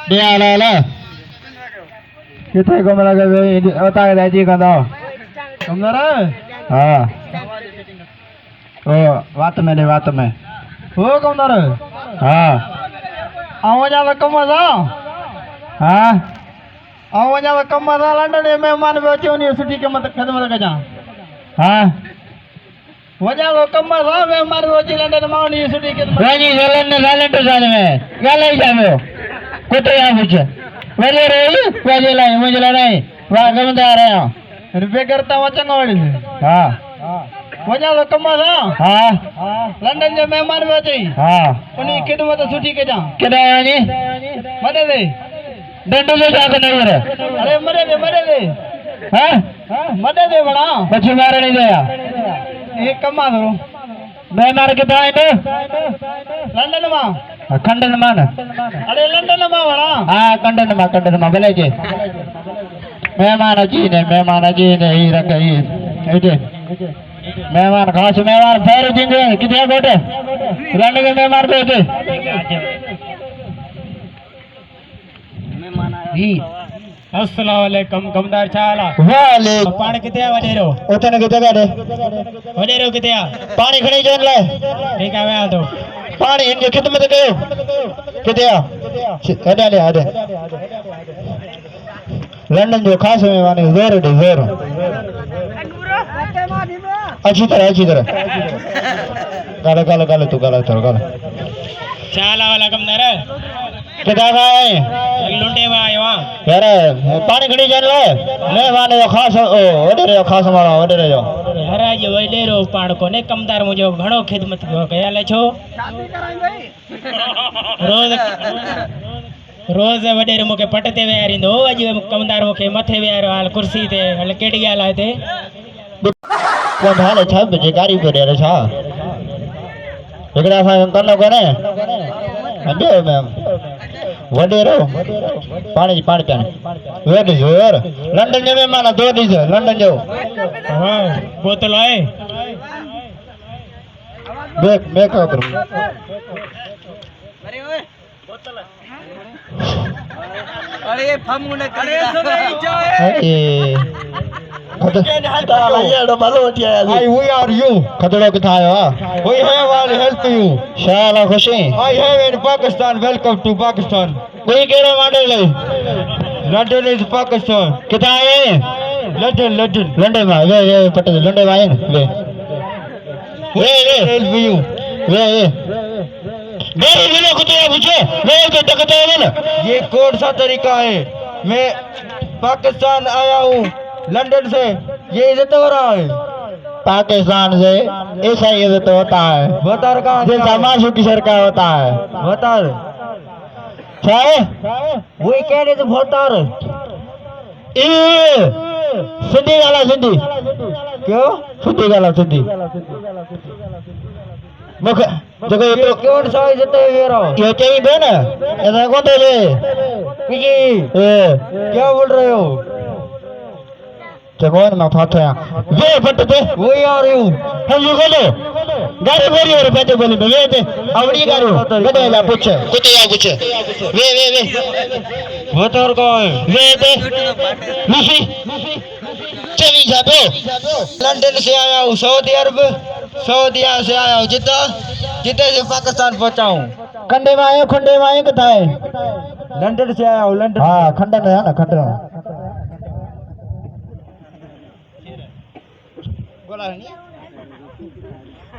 dia ala kita kau malah ke otak dah je kan tau कमदार हाँ ओ बात में हो कमदार हाँ आओ जा कम जा हाँ आओ जा कम जा लंदन में मेहमान बैठे यूनिवर्सिटी के मत खदमत का जा हाँ वजह वो कम जा मेहमान बैठे लंदन में यूनिवर्सिटी के रानी जालन तो जाने में क्या ले जामे हो कुछ यहाँ पूछे वजह रही वजह लाई मुझे नहीं वहाँ कम जा रहे हो रुपये करता हुआ चंगा वाली से हाँ वजह वो कम जा हाँ लंदन में मेहमान बैठे हाँ उन्हीं खिदमत छुट्टी के जा किधर है नी मदद दे डंडों से जाकर नहीं हो रहे अरे मदद दे हाँ मदद दे बड़ा बच्चे मारे नहीं दया एक कमा करो मैं मार के दाएं तो लंदन में खंडन मान अरे लंदन में बड़ा हाँ खंडन में भले के मेहमान जी ने ही रखा ही ऐसे मेहमान खास मेहमान पैर देंगे कितने बैठे लंदन के मेहमान बैठे अस्सलाम वालेकुम कमदार चाला वाले पानी कितने वडेरो उतने कितने बैठे वडेरो कितने पानी खड़ी जान ले ठीक है मैं तो पानी इनकी खिदमत करो कितने आधे लंदन जो खास मेहमान है जोर अच्छी तरह गालो तू गालो चाला वाला कमदार कितना है लुंडे में आए वहाँ यार पानी खड़ी जान ले मेहमान जो खास खास मारा ओडरे जो अरे ये वडेरो पाण को ने कमदार मुझे घणो खिदमत कया ले छो रोज वडेरो मुके पटते वे यारिंदो अज कमदार मुके मथे वे यार हाल कुर्सी ते हाल केडी गाल आते कोण हाले छ बेकारी पड़े रे छ एकड़ा सा कनो करे अबे मैम वडेरो पानी पानी वेडी जोर लंदन में माना दो दी लंदन जो हां बोतल है मैं क्या करूं अरे फमू ने अरे सुनाई जाए who are you? खतरो किथा आयो we have all help you शाला खुशी I have in Pakistan welcome to Pakistan कोई केड़े माडल ले London is Pakistan किथा आए London लंडन में वे पट लंडन में आए वे help you मेरे कुत्ते पूछे मैं तो टकते हैं ना ये कौन सा तरीका है मैं पाकिस्तान आया हूँ लंदन से ये इज्जत हो रहा है पाकिस्तान से ऐसा इज्जत होता है बता कहाँ जैसा माशूकी सरकार होता है बता क्या है वही कह रहे थे भोतार सिंधी गाला सिंधी क्यों सिंधी गाला सिंधी मुख देखो ये तो कौन सा इज्जत है मेरा ये चाहिए बे ना ऐसा कौन दे ले क्या बोल रहे हो जगोन में फाटे हैं वे फटते वही आ रही हूँ हम ये बोलो गाड़ी बोली और बैठे बोली वे थे अपनी गाड़ी गधे ला पूछे कुत्ते पूछे वे भोतार कहाँ है वे थे लूसी चली जाते लंदन से आया हूँ सऊदी से आया हूँ जिद्दा से पाकिस्तान पहुँचा हूँ खंडे में आए कथा है लंदन से आया हूँ लंदन हाँ खंडन है ना खंडन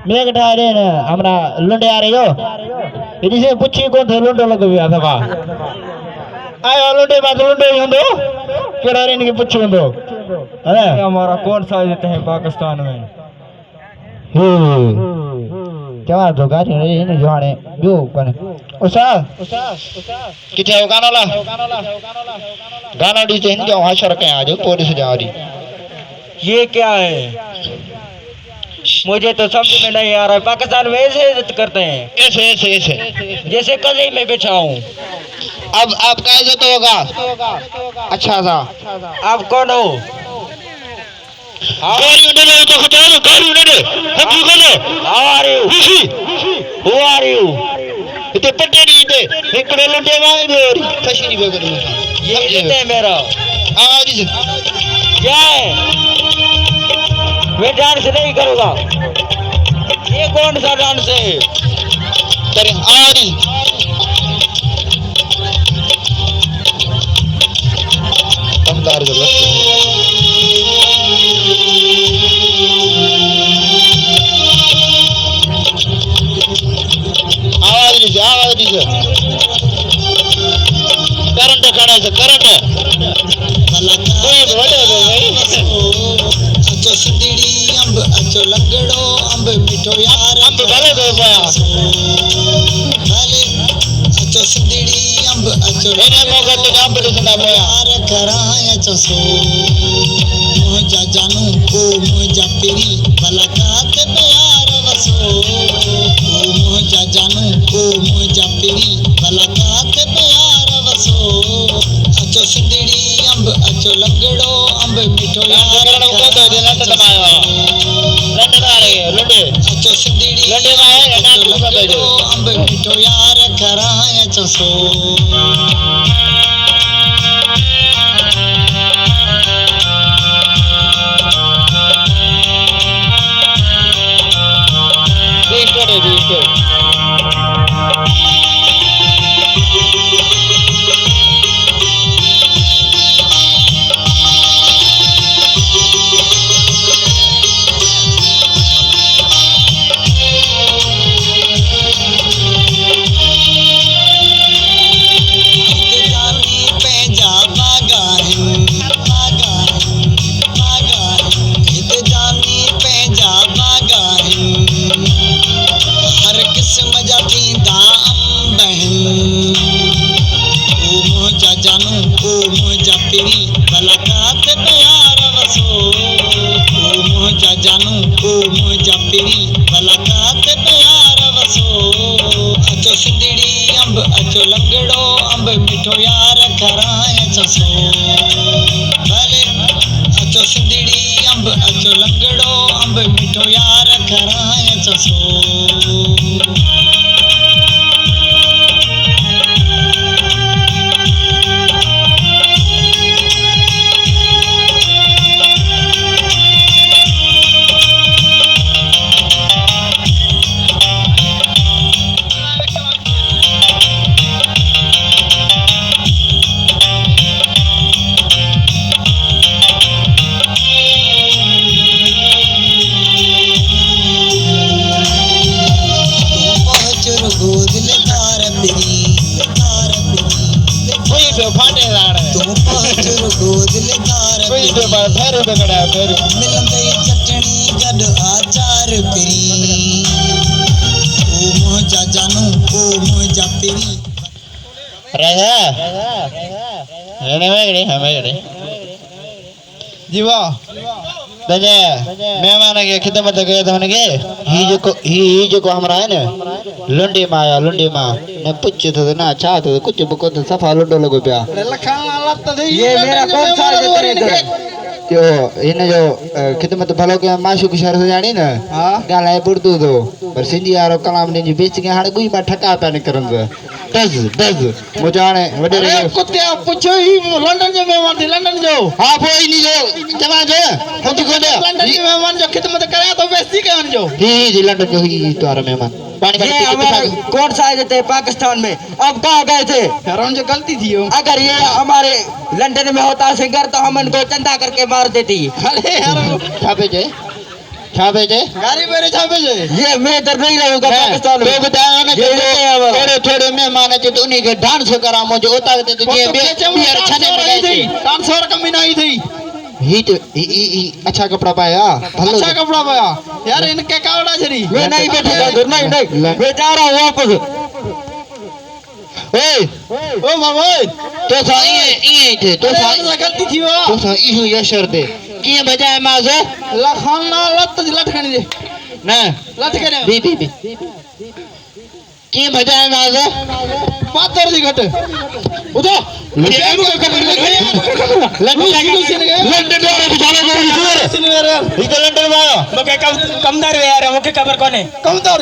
मैं कटा रहे ना हमरा लुंडे आ रहे हो इधर से पूछी कौन थे लुंडे लग गया था आयो लुंडे बात लुंडे होंदो केड़ा रे इनके पूछो होंदो अरे हमारा कौन सा इज्जत है पाकिस्तान में क्या तो गाड़ी रे इन जोने जो कने उसा किथे हो गाना डी से इन जो हाशर के आज पुलिस जा रही ये क्या है मुझे तो समझ में नहीं आ रहा है पाकिस्तान में ऐसे इज्जत करते हैं ऐसे जैसे कहीं में बैठा हूँ अब आपका इज्जत होगा अच्छा सा आप कौन हो गाड़ी उन्हें ले तो गाड़ी उन्हें ले हम क्यों बोले How are you? Who are you? इते पट्टे नहीं इते इकड़े लुटे मांगे बेरी फशी नहीं बेकर ये लेते हैं मेरा आवाज से क्या है मैं डांस नहीं करूँगा ये कौन सा डांस है तेरे आवाज दमदार जबरदस्त आवाज दीजिए करंट खड़ा है करंट अचो सिंधड़ी अंब अचो लंगड़ो अंब मिठो यार अंब भले दो पाया भले अचो सिंधड़ी अंब अचो मैंने मौका तो अंब सुना पाया यार कराए अचो सो मुझा जानू को मुझा तेरी भला काते प्यार वसो मुझा जानू को मुझा तेरी भला काते प्यार वसो अचो सिंधड़ी अंब अचो लंगड़ो अंब मिठो यार अचो सिंधड़ी अचो लंगड़ो अंब मिठो यार कराए अचो सो अचो लंगड़ो अंब मिठो यार कराए ससो भले अचो सिंधड़ी अंब अचो लंगड़ो अंब मिठो यार कराए ससो मिलंदे चटनी गड आचार पिरी ओ मुझा जानू ओ मुझा पिरी राजा रहने में गए हमें गए जीवा दजे मेहमान के खिदमत गए थे उनके ही जो को हमरा है ना लुंडी माया लुंडी माँ ने पूछे थे ना अच्छा तो कुछ बुको तो सफा लुंडो लगो पिया ये मेरा कौन सा है जो इन्हें जो खिदमत भलो के माशू की शहर से जानी ना गाल है बुर्दू दो पर सिंधी यारो कलाम ने जो बेच के हाड़ कोई बार ठका पैने करन दे दस मुझाने वडे रे कुत्ते पूछो ही लंदन जो मेहमान थी लंदन जो हां कोई नहीं जो जमा जो हम तो कोने लंदन के मेहमान जो खिदमत कराया तो बेइज्जती करन जो जी लंदन जो ही तो आ मेहमान पानी ये हमारा कोर्ट साइड थे पाकिस्तान में अब कहाँ गए थे फिर जो गलती थी अगर ये हमारे लंदन में होता सिंगर तो हम इनको चंदा करके मार देती अरे यार छापे जे गाड़ी मेरे छापे जे ये मैं इधर नहीं रहूंगा पाकिस्तान में तो बताया ना कि थोड़े थोड़े मेहमान है तो उन्हीं के डांस करा मुझे होता है तो ये बियर छने में गई थी 500 कमी नहीं थी ही तो अच्छा कपड़ा पाया अच्छा कपड़ा पाया यार इनके कावड़ा छरी मैं नहीं बैठूंगा नहीं मैं जा रहा हूँ वापस ओ मामा तो सा ये थे तो सा गलती थी वो तो सा इहु यशर दे की बजाय माजे लखना लत लटकनी दे ना लटकने बी की बजाय माजे पातर दी घट उधर लंदन में लंदन में कमदार है यार मुझे खबर कौन है कमदार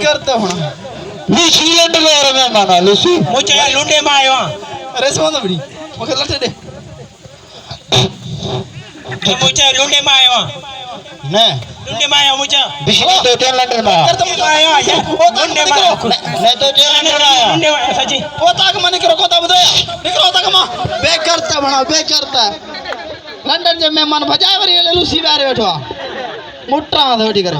करते हो लूसी लंडन वाला मेहमान आ लूसी मुझे लुंडे में आयो अरे समझ बड़ी मुझे लटे दे मुझे लुंडे में आयो ने लुंडे में आयो मुझे बिशनी तो तेल लंडन में कर तुम आयो लुंडे में आयो ने तो तेल लंडन में आया लुंडे में सची ओ ताक मन करो कोता बदया निकलो ताक मां बे करता बना बे करता लंदन जे मेहमान भजाए वरी लूसी बारे बैठो मुट्टा थोड़ी करे